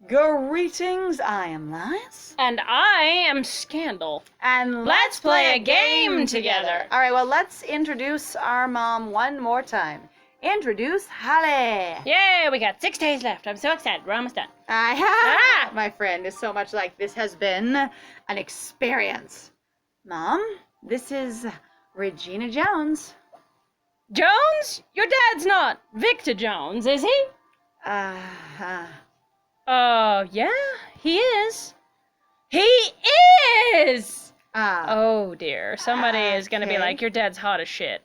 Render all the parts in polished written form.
Greetings, I am Lias. And I am Scandal. And let's play a game together. All right, well, let's introduce our mom one more time. Introduce Halle. Yay, we got 6 days left. I'm so excited. We're almost done. My friend is so much like this has been an experience. Mom, this is Regina Jones. Jones? Your dad's not Victor Jones, is he? Yeah, he is. He is! Oh dear, somebody is gonna be like, your dad's hot as shit.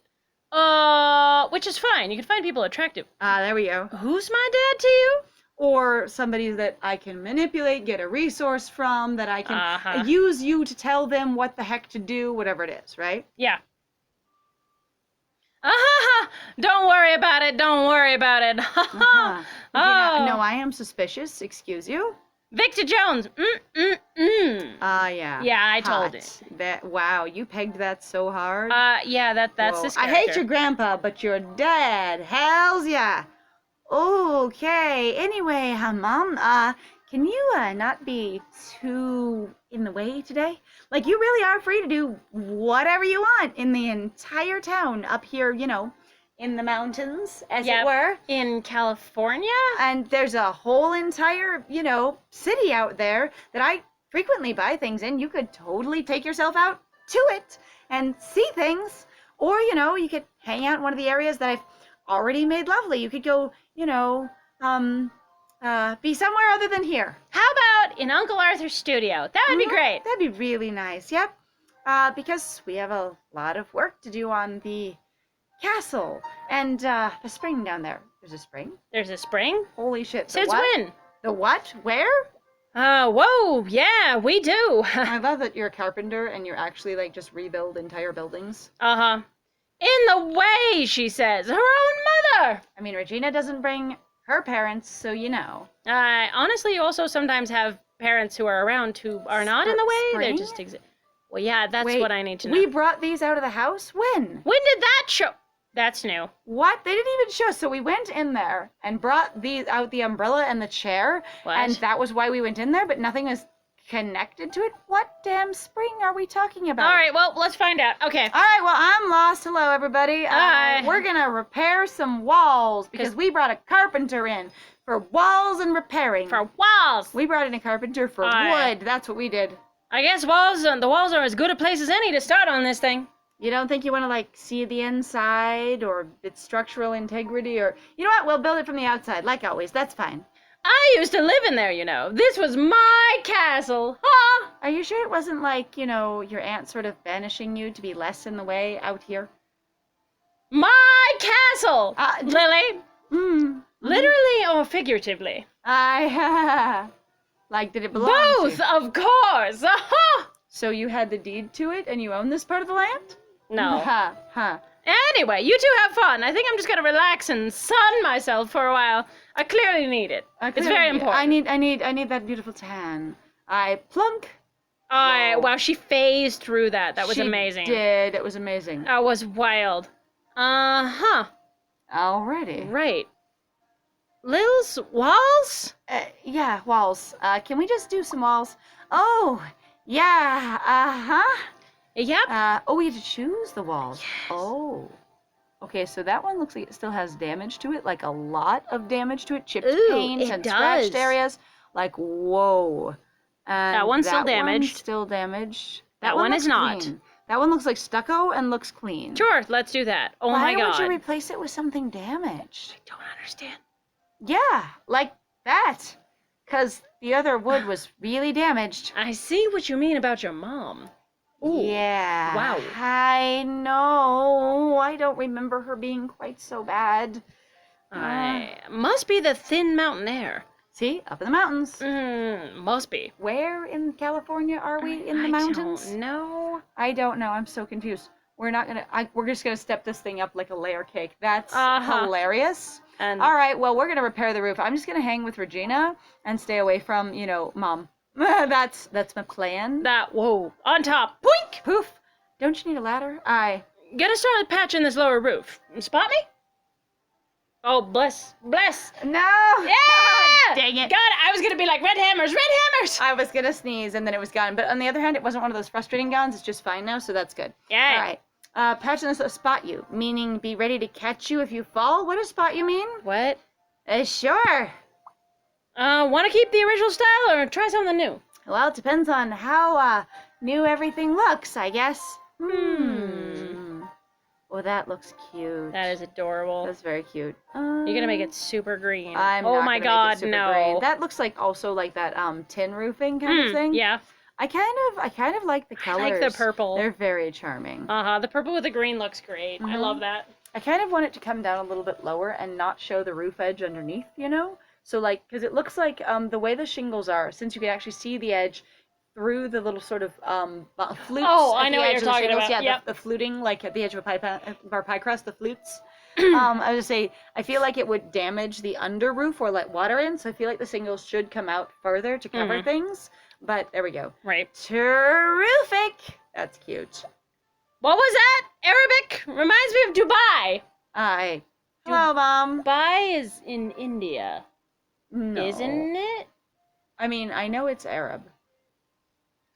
Which is fine. You can find people attractive. There we go. Who's my dad to you? Or somebody that I can manipulate, get a resource from, that I can use you to tell them what the heck to do, whatever it is, right? Yeah. Don't worry about it. Don't worry about it. No, I am suspicious. Excuse you. Victor Jones. Yeah. Yeah, I told it. Wow, you pegged that so hard. Yeah, that's Whoa. this I character. hate your grandpa, but your dad, hells yeah. Okay. Anyway, Mom, can you not be too in the way today? Like, you really are free to do whatever you want in the entire town up here, you know, in the mountains, as it were. In California? And there's a whole entire, you know, city out there that I frequently buy things in. You could totally take yourself out to it and see things. Or, you know, you could hang out in one of the areas that I've already made lovely. You could go, you know, be somewhere other than here. How about in Uncle Arthur's studio? That would be great. That'd be really nice, yep. Because we have a lot of work to do on the castle and the spring down there. There's a spring? There's a spring? Holy shit. Since when? The what? Where? Whoa, yeah, we do. I love that you're a carpenter and you're actually like just rebuild entire buildings. In the way, she says. Her own mother. I mean, Regina doesn't bring her parents, so you know. Honestly, you also sometimes have parents who are around who are not in the way. Spring? They're just well, yeah, that's what I need to know. We brought these out of the house? When? When did that show? That's new. What? They didn't even show. So we went in there and brought these out, the umbrella and the chair. What? And that was why we went in there, but nothing was connected to it. What damn spring are we talking about? All right, well, let's find out. Okay. All right, well, I'm lost. Hello, everybody. We're going to repair some walls because we brought a carpenter in for walls and repairing. For walls. We brought in a carpenter for wood. That's what we did. I guess the walls are as good a place as any to start on this thing. You don't think you want to, like, see the inside or its structural integrity or... You know what? We'll build it from the outside, like always. That's fine. I used to live in there, you know. This was my castle. Huh? Are you sure it wasn't like, you know, your aunt sort of banishing you to be less in the way out here? My castle! Lily. Literally or figuratively? Like, did it belong to you? Both, of course. So you had the deed to it and you own this part of the land? No. Huh. Anyway, you two have fun. I think I'm just gonna relax and sun myself for a while. I clearly need it. It's very important. I need that beautiful tan. Plunk. Wow, she phased through that. That was amazing. She did. It was amazing. That was wild. Alrighty. Right. Lil's walls? Yeah, walls. Can we just do some walls? Oh, yeah, Yep. We have to choose the walls. Yes. Oh. Okay, so that one looks like it still has damage to it, like a lot of damage to it. Chipped paint and scratched areas. Like, whoa. And that one's still damaged. Still damaged. That one is not. Clean. That one looks like stucco and looks clean. Sure, let's do that. Oh my god. Why would you replace it with something damaged? I don't understand. Yeah, like that. Because the other wood was really damaged. I see what you mean about your mom. Ooh. Yeah. Wow. I know. I don't remember her being quite so bad. Must be the thin mountain air. See? Up in the mountains. Must be. Where in California are we in the mountains? I don't know. I don't know. I'm so confused. We're just gonna step this thing up like a layer cake. That's hilarious. All right, well, we're gonna repair the roof. I'm just gonna hang with Regina and stay away from, you know, Mom. That's my plan. Whoa, on top, boink, poof. Don't you need a ladder? Gonna start patching this lower roof. Spot me? Oh, bless. No! Yeah! Dang it. God, I was going to be like, red hammers, red hammers! I was gonna sneeze and then it was gone. But on the other hand, it wasn't one of those frustrating gowns. It's just fine now, so that's good. Yeah. All right. Patch on this spot you, meaning be ready to catch you if you fall. What does spot you mean? What? Sure. Want to keep the original style or try something new? Well, it depends on how new everything looks, I guess. Well, that looks cute. That is adorable. That's very cute. You're gonna make it super green. I'm oh not my gonna God, make it super no. green. That looks like also like that tin roofing kind of thing. Yeah. I kind of like the colors. I like the purple. They're very charming. The purple with the green looks great. I love that. I kind of want it to come down a little bit lower and not show the roof edge underneath, you know? So like, because it looks like the way the shingles are, since you can actually see the edge through the little sort of flutes. Oh, at I know the what edge you're of the talking shingles. about. Yeah, Yep. the fluting, like at the edge of our pie crust, the flutes. I was just say, I feel like it would damage the under roof or let water in, so I feel like the shingles should come out further to cover things. But there we go. Right. Terrific. That's cute. What was that? Arabic? Reminds me of Dubai. Hi. Hello, Mom. Dubai is in India, No. isn't it? I mean, I know it's Arab.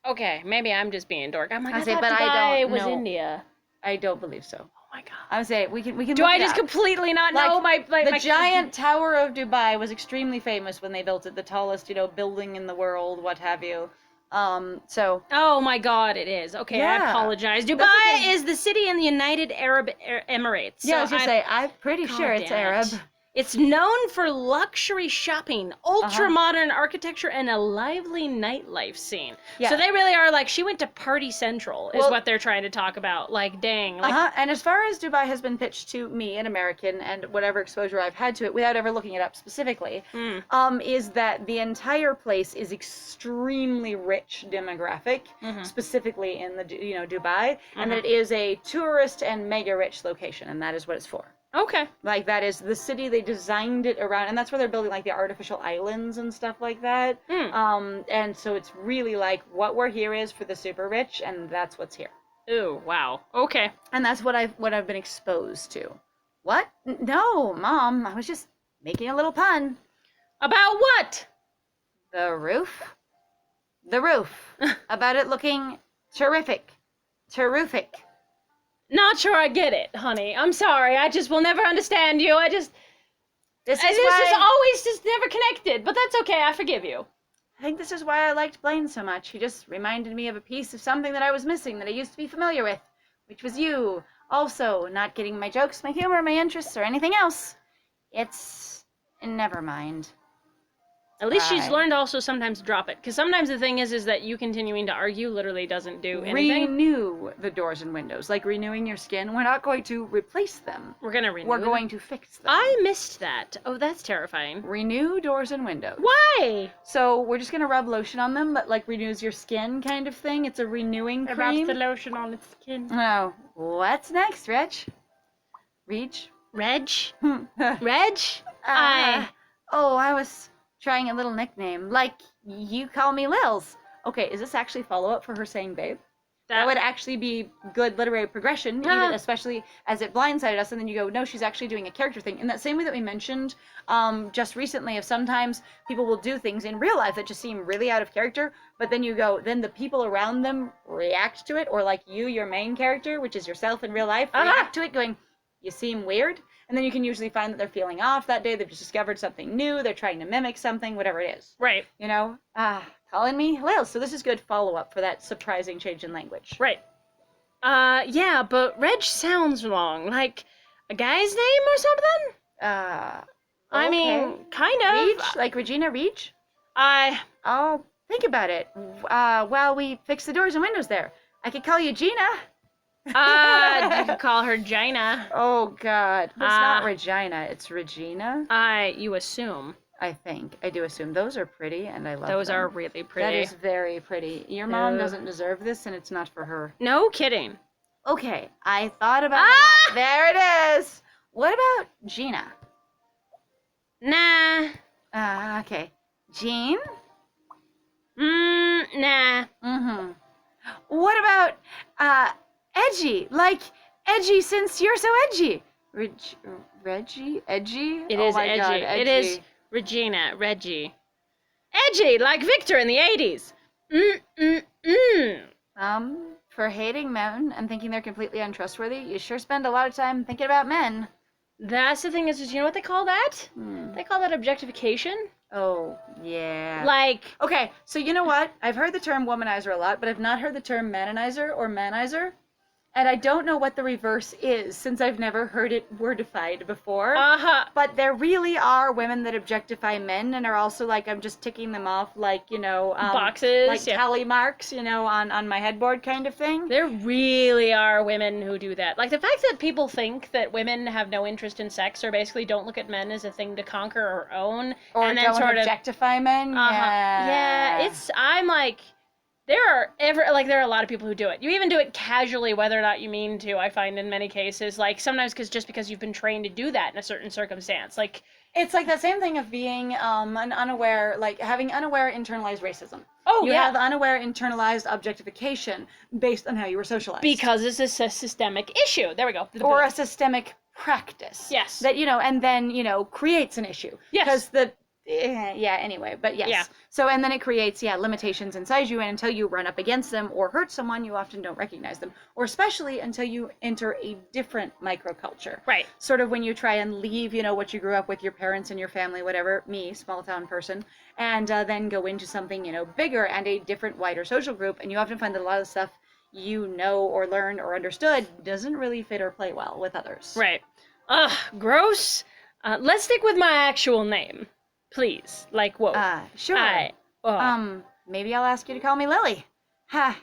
Okay, maybe I'm just being a dork. I'm like, I I say, thought but I Dubai don't was know. India. I don't believe so. Oh my God. I would say we can. Do look I it just up. completely not Like, know my the giant Tower of Dubai was extremely famous when they built it, the tallest, building in the world, what have you. So Oh my God, it is. Okay, I Yeah. apologize. That's Dubai okay. is the city in the United Arab Emirates. yeah, I was So gonna say I'm pretty God sure it's damn it. Arab. It's known for luxury shopping, ultra modern architecture, and a lively nightlife scene. Yeah. So they really are like, she went to Party Central, is Well- what they're trying to talk about. Like, dang. Like, And as far as Dubai has been pitched to me, an American, and whatever exposure I've had to it, without ever looking it up specifically, is that the entire place is extremely rich demographic, specifically in the Dubai, and that it is a tourist and mega rich location, and that is what it's for. Okay. Like that is the city, they designed it around, and that's where they're building like the artificial islands and stuff like that. And so it's really like what we're here is for the super rich, and that's what's here. Ooh, wow. Okay. And that's what I've been exposed to. What? No, Mom, I was just making a little pun. About what? The roof. The roof. About it looking terrific. Terrific. Not sure I get it, honey. I'm sorry. I just will never understand you. This is This why is always just never connected, but that's okay. I forgive you. I think this is why I liked Blaine so much. He just reminded me of a piece of something that I was missing that I used to be familiar with, which was you. Also, not getting my jokes, my humor, my interests, or anything else. It's... never mind. At least she's Right. learned also sometimes to drop it. Because sometimes the thing is that you continuing to argue literally doesn't do anything. Renew the doors and windows. Like renewing your skin. We're not going to replace them. We're going to renew We're them. going to fix them. I missed that. Oh, that's terrifying. Renew doors and windows. Why? So we're just going to rub lotion on them that like renews your skin kind of thing. It's a renewing cream. lotion on its skin. Oh, what's next, Reg? Reg? Reg? Oh, I was trying a little nickname. Like, you call me Lils. Okay, is this actually follow-up for her saying babe? That would actually be good literary progression, even especially as it blindsided us, and then you go, no, she's actually doing a character thing. In that same way that we mentioned just recently, of sometimes people will do things in real life that just seem really out of character, but then you go, then the people around them react to it, or like you, your main character, which is yourself in real life, react to it going, you seem weird. And then you can usually find that they're feeling off that day. They've just discovered something new. They're trying to mimic something, whatever it is. Right. You know? Calling me Lil. So this is good follow-up for that surprising change in language. Right. Yeah, but Reg sounds wrong. Like a guy's name or something? I mean, kind of. Reach? Like Regina Reach? Oh, think about it. While we fix the doors and windows there. I could call you Gina. You could call her Gina. Oh, God. It's not Regina. It's Regina. You assume. I think. I do assume. Those are pretty, and I love them. Those are really pretty. That is very pretty. Your mom doesn't deserve this, and it's not for her. No kidding. Okay, I thought about it. There it is. What about Gina? Nah. Okay. Jean? Nah. Mm-hmm. What about, edgy? Like, edgy since you're so edgy. Reg, Reggie? Edgy? It Oh is my edgy. God, It is Regina, Reggie. Edgy, like Victor in the 80s. For hating men and thinking they're completely untrustworthy, you sure spend a lot of time thinking about men. That's the thing is you know what they call that? They call that objectification. Oh, yeah. Like... Okay, so you know what? I've heard the term womanizer a lot, but I've not heard the term manonizer or manizer. And I don't know what the reverse is, since I've never heard it wordified before. But there really are women that objectify men and are also like, I'm just ticking them off like, boxes. Like tally marks, on my headboard kind of thing. There really are women who do that. Like the fact that people think that women have no interest in sex or basically don't look at men as a thing to conquer or own. Or and then don't sort objectify men. Yeah, I'm like... There are a lot of people who do it. You even do it casually, whether or not you mean to, I find in many cases. Like, sometimes just because you've been trained to do that in a certain circumstance. Like, it's like that same thing of being an unaware, like having unaware internalized racism. Oh, you have unaware internalized objectification based on how you were socialized. Because it's a systemic issue. There we go. Or a systemic practice. Yes. That, and then, creates an issue. Yes. Because anyway, but yes. Yeah. So, and then it creates, limitations inside you, and until you run up against them or hurt someone, you often don't recognize them. Or especially until you enter a different microculture. Right. Sort of when you try and leave, what you grew up with, your parents and your family, whatever, me, small town person, and then go into something, bigger and a different, wider social group, and you often find that a lot of the stuff you know or learned or understood doesn't really fit or play well with others. Right. Ugh, gross. Let's stick with my actual name. Please, like, whoa. Sure. Maybe I'll ask you to call me Lily.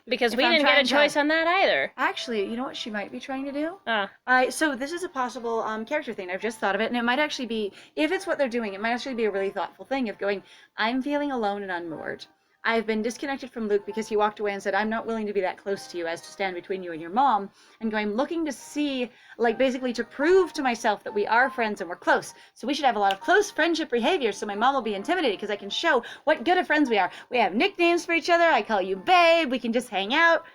Because we didn't get a choice on that either. Actually, you know what she might be trying to do? So this is a possible character thing. I've just thought of it, and it might actually be, if it's what they're doing, it might actually be a really thoughtful thing of going, I'm feeling alone and unmoored. I've been disconnected from Luke because he walked away and said, I'm not willing to be that close to you as to stand between you and your mom. And going, looking to see, like basically to prove to myself that we are friends and we're close. So we should have a lot of close friendship behavior so my mom will be intimidated because I can show what good of friends we are. We have nicknames for each other. I call you babe. We can just hang out.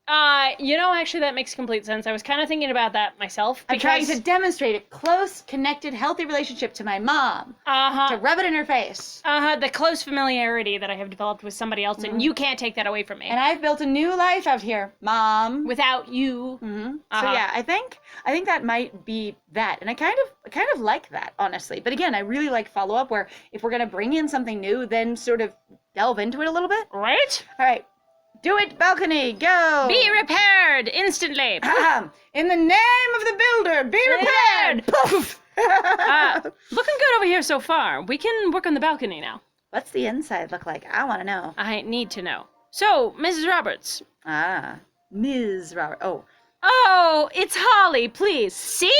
Actually that makes complete sense. I was kind of thinking about that myself. I'm trying to demonstrate a close, connected, healthy relationship to my mom. To rub it in her face. The close familiarity that I have developed with somebody else, and you can't take that away from me. And I've built a new life out here, Mom. Without you. So yeah, I think that might be that. And I kind of like that, honestly. But again, I really like follow-up where if we're going to bring in something new, then sort of delve into it a little bit. Right? All right. Do it, balcony, go! Be repaired instantly. In the name of the builder, be repaired! Poof! Looking good over here so far. We can work on the balcony now. What's the inside look like? I want to know. I need to know. So, Mrs. Roberts. Ms. Roberts. Oh, it's Holly, please. See?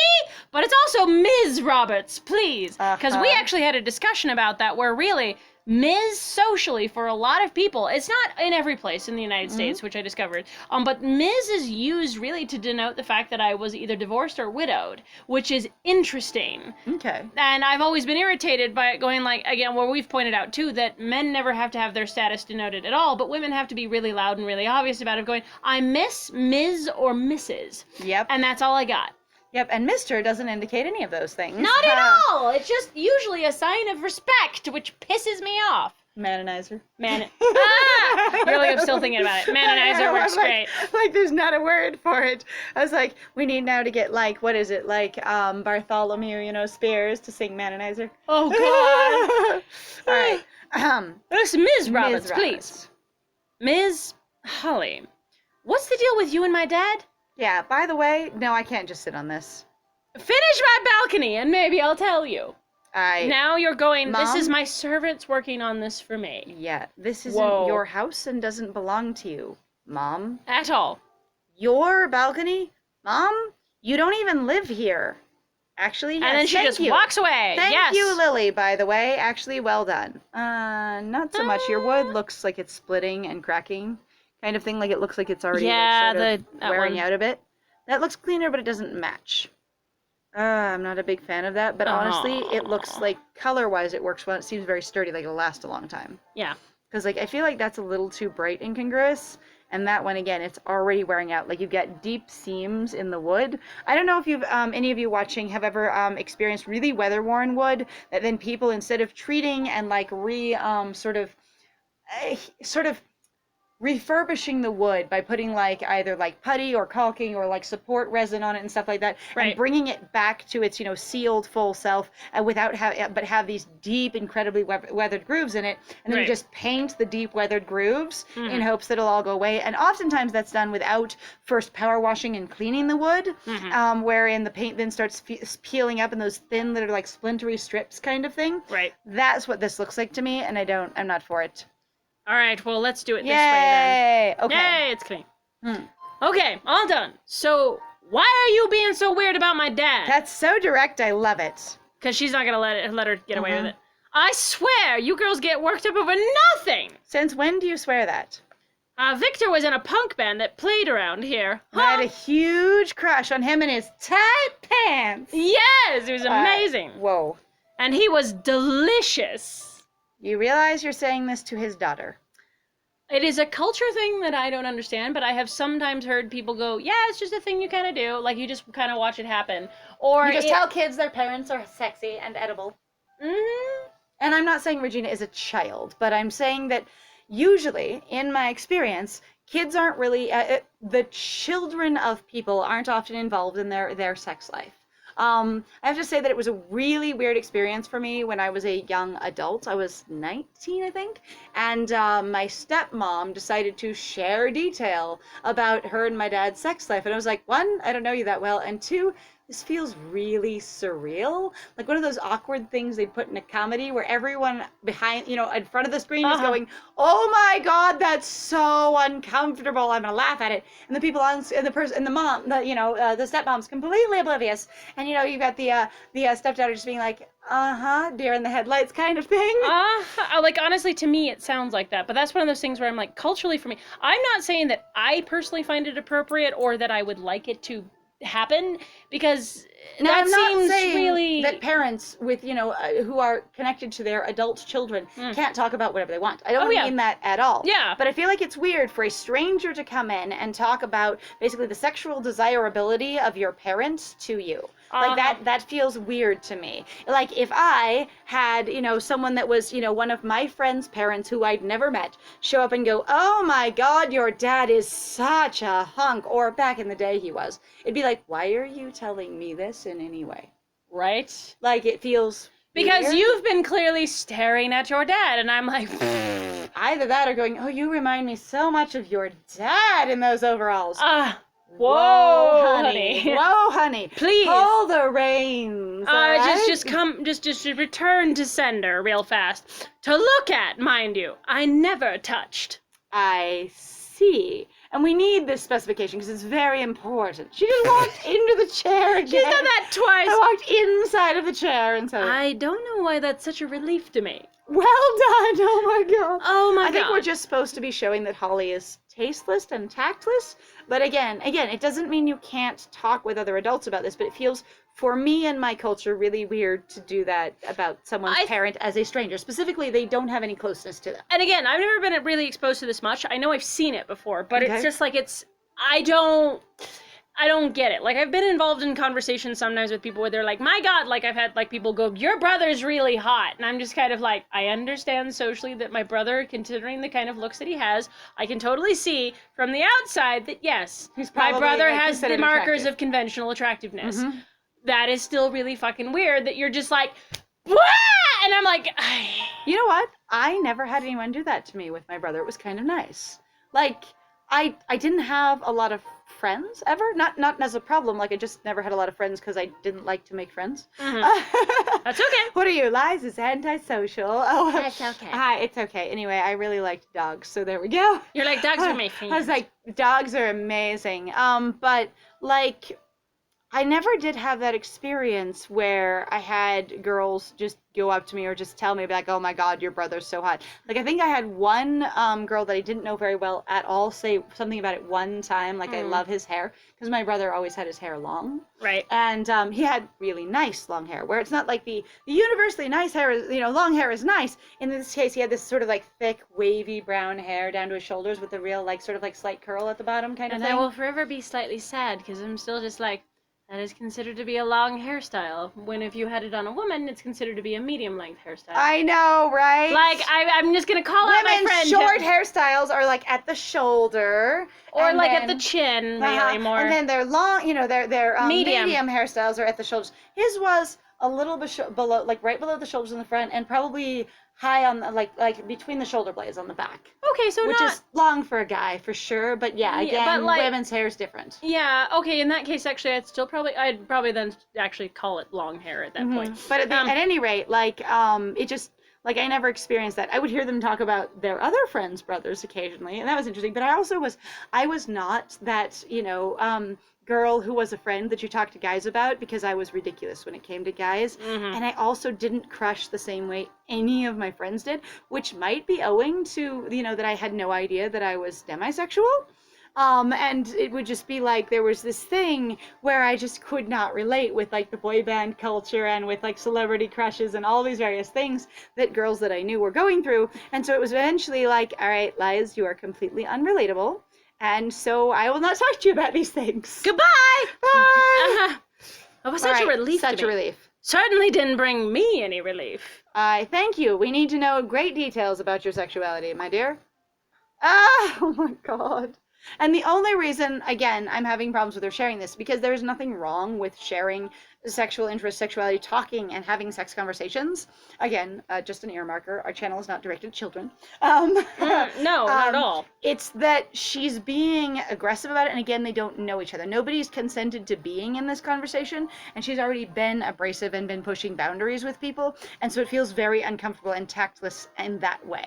But it's also Ms. Roberts, please. Because we actually had a discussion about that where really... Ms. socially for a lot of people, it's not in every place in the United States, which I discovered, but Ms. is used really to denote the fact that I was either divorced or widowed, which is interesting. Okay. And I've always been irritated by it going like, again, where we've pointed out too, that men never have to have their status denoted at all, but women have to be really loud and really obvious about it, going, I'm Miss, Ms., or Mrs. Yep. And that's all I got. Yep, and Mr. doesn't indicate any of those things. Not at all! It's just usually a sign of respect, which pisses me off. Manonizer. You're like, I'm still thinking about it. Manonizer works great. Like, there's not a word for it. I was like, we need now to get, like, what is it? Like, Bartholomew, Spears to sing Manonizer. Oh, God. All right. Listen, Ms. Roberts, please. Ms. Holly, what's the deal with you and my dad? Yeah, by the way, no, I can't just sit on this. Finish my balcony and maybe I'll tell you. Now you're going, Mom? This is my servants working on this for me. Yeah, this isn't your house and doesn't belong to you, Mom. At all. Your balcony? Mom, you don't even live here. Actually, yes, and then she just walks away. Thank you, Lily, by the way. Actually, well done. Not so much. Your wood looks like it's splitting and cracking. Kind of thing, like it looks like it's already wearing out a bit. That looks cleaner, but it doesn't match. I'm not a big fan of that, but honestly, it looks like color-wise it works well. It seems very sturdy, like it'll last a long time. Yeah. Because like I feel like that's a little too bright and incongruous, and that one again, it's already wearing out. Like you get deep seams in the wood. I don't know if you've any of you watching have ever experienced really weather-worn wood that then people, instead of treating and like sort of refurbishing the wood by putting like either like putty or caulking or like support resin on it and stuff like that, and bringing it back to its sealed full self, without have these deep, incredibly weathered grooves in it, and then you just paint the deep weathered grooves in hopes that it'll all go away. And oftentimes that's done without first power washing and cleaning the wood, wherein the paint then starts peeling up in those thin little like splintery strips kind of thing. That's what this looks like to me, and I'm not for it. All right, well, let's do it this way then. Okay. Yay, it's clean. Okay, all done. So, why are you being so weird about my dad? That's so direct, I love it. Because she's not going to let her get away with it. I swear, you girls get worked up over nothing. Since when do you swear that? Victor was in a punk band that played around here. I had a huge crush on him and his tight pants. Yes, it was amazing. Whoa. And he was delicious. You realize you're saying this to his daughter. It is a culture thing that I don't understand, but I have sometimes heard people go, yeah, it's just a thing you kind of do. Like, you just kind of watch it happen. Or you just tell kids their parents are sexy and edible. And I'm not saying Regina is a child, but I'm saying that usually, in my experience, kids aren't really, the children of people aren't often involved in their sex life. I have to say that it was a really weird experience for me when I was a young adult. I was 19, I think, and my stepmom decided to share detail about her and my dad's sex life, and I was like, one, I don't know you that well, and two, this feels really surreal. Like one of those awkward things they put in a comedy where everyone behind, in front of the screen is going, oh my God, that's so uncomfortable. I'm gonna laugh at it. And the people on, and the person, and the mom, the stepmom's completely oblivious. And you've got the stepdaughter just being like, deer in the headlights kind of thing. Like honestly, to me, it sounds like that. But that's one of those things where I'm like, culturally for me, I'm not saying that I personally find it appropriate or that I would like it to happen, because now, that I'm not seems saying really that parents with who are connected to their adult children can't talk about whatever they want. I don't mean that at all. Yeah. But I feel like it's weird for a stranger to come in and talk about basically the sexual desirability of your parents to you. Like that feels weird to me. Like if I had, someone that was, one of my friend's parents who I'd never met show up and go, oh my God, your dad is such a hunk. Or back in the day he was. It'd be like, why are you telling me this in any way? Right? Like it feels because weird. You've been clearly staring at your dad, and I'm like, either that or going, oh, you remind me so much of your dad in those overalls. Whoa, honey. Whoa, honey. Please. Pull the reins. Right? Just return to sender real fast. To look at, mind you. I never touched. I see. And we need this specification because it's very important. She just walked into the chair again. She's done that twice. I walked inside of the chair and said, I don't know why that's such a relief to me. Well done. Oh my God. Oh my God. I think we're just supposed to be showing that Holly is tasteless and tactless. But again, it doesn't mean you can't talk with other adults about this, but it feels, for me and my culture, really weird to do that about someone's parent as a stranger. Specifically, they don't have any closeness to them. And again, I've never been really exposed to this much. I know I've seen it before, but it's just like I don't get it. Like, I've been involved in conversations sometimes with people where they're like, my God, like, I've had, like, people go, your brother's really hot. And I'm just kind of like, I understand socially that my brother, considering the kind of looks that he has, I can totally see from the outside that, yes, my brother has the markers of conventional attractiveness. That is still really fucking weird that you're just like, wah! And I'm like, you know what? I never had anyone do that to me with my brother. It was kind of nice. Like, I didn't have a lot of friends ever. Not as a problem. Like, I just never had a lot of friends because I didn't like to make friends. That's okay. What are you, Liz? Is antisocial? Oh, that's okay. Hi, it's okay. Anyway, I really liked dogs, so there we go. You're like, dogs are my friends. I was like, dogs are amazing. But like, I never did have that experience where I had girls just go up to me or just tell me like, "Oh my God, your brother's so hot." Like I think I had one girl that I didn't know very well at all say something about it one time, like I love his hair, because my brother always had his hair long. Right. And he had really nice long hair, where it's not like the universally nice hair is, long hair is nice. In this case, he had this sort of like thick, wavy brown hair down to his shoulders with a real like sort of like slight curl at the bottom kind of And thing. I will forever be slightly sad because I'm still just like, that is considered to be a long hairstyle. When if you had it on a woman, it's considered to be a medium-length hairstyle. I know, right? Like, I'm just going to call out my friend. Short hairstyles are like at the shoulder. Or like at the chin, really, more. And then they're long, their medium hairstyles are at the shoulders. His was a little bit below, like right below the shoulders in the front, and probably high on the, like between the shoulder blades on the back. Okay, so which is long for a guy for sure, but again, but like, women's hair is different. Yeah, okay, in that case, actually, I'd probably then actually call it long hair at that point. But at any rate, like, it just, like, I never experienced that. I would hear them talk about their other friends' brothers occasionally, and that was interesting. But I was not that, girl who was a friend that you talked to guys about, because I was ridiculous when it came to guys. And I also didn't crush the same way any of my friends did, which might be owing to, that I had no idea that I was demisexual. And it would just be like there was this thing where I just could not relate with like the boy band culture and with like celebrity crushes and all these various things that girls that I knew were going through. And so it was eventually like, all right, Liz, you are completely unrelatable. And so I will not talk to you about these things. Goodbye! Bye! It was such a relief to me. Such a relief. Certainly didn't bring me any relief. Thank you. We need to know great details about your sexuality, my dear. Oh my God. And the only reason, again, I'm having problems with her sharing this, because there's nothing wrong with sharing sexual interest, sexuality, talking, and having sex conversations. Again, just an ear marker. Our channel is not directed at children. No, not at all. It's that she's being aggressive about it, and again, they don't know each other. Nobody's consented to being in this conversation, and she's already been abrasive and been pushing boundaries with people, and so it feels very uncomfortable and tactless in that way.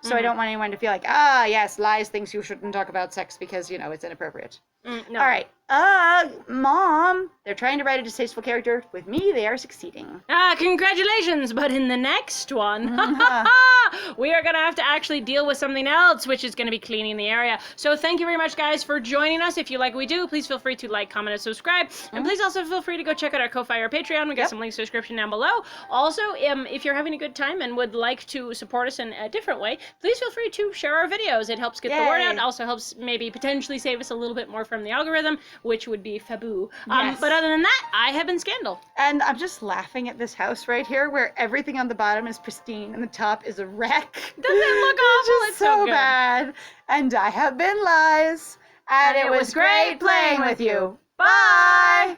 So I don't want anyone to feel like, yes, Lies thinks you shouldn't talk about sex because, it's inappropriate. No. All right. Mom, they're trying to write a distasteful character. With me, they are succeeding. Congratulations, but in the next one, we are going to have to actually deal with something else, which is going to be cleaning the area. So thank you very much, guys, for joining us. If you like what we do, please feel free to like, comment, and subscribe. And please also feel free to go check out our Ko-Fi or Patreon. We got some links in the description down below. Also, if you're having a good time and would like to support us in a different way, please feel free to share our videos. It helps get the word out. It also helps maybe potentially save us a little bit more from the algorithm, which would be faboo. But other than that, I have been Scandal. And I'm just laughing at this house right here where everything on the bottom is pristine and the top is a wreck. Doesn't it look awful? It's so good. bad. And I have been Lies. And it was great playing with you. Bye!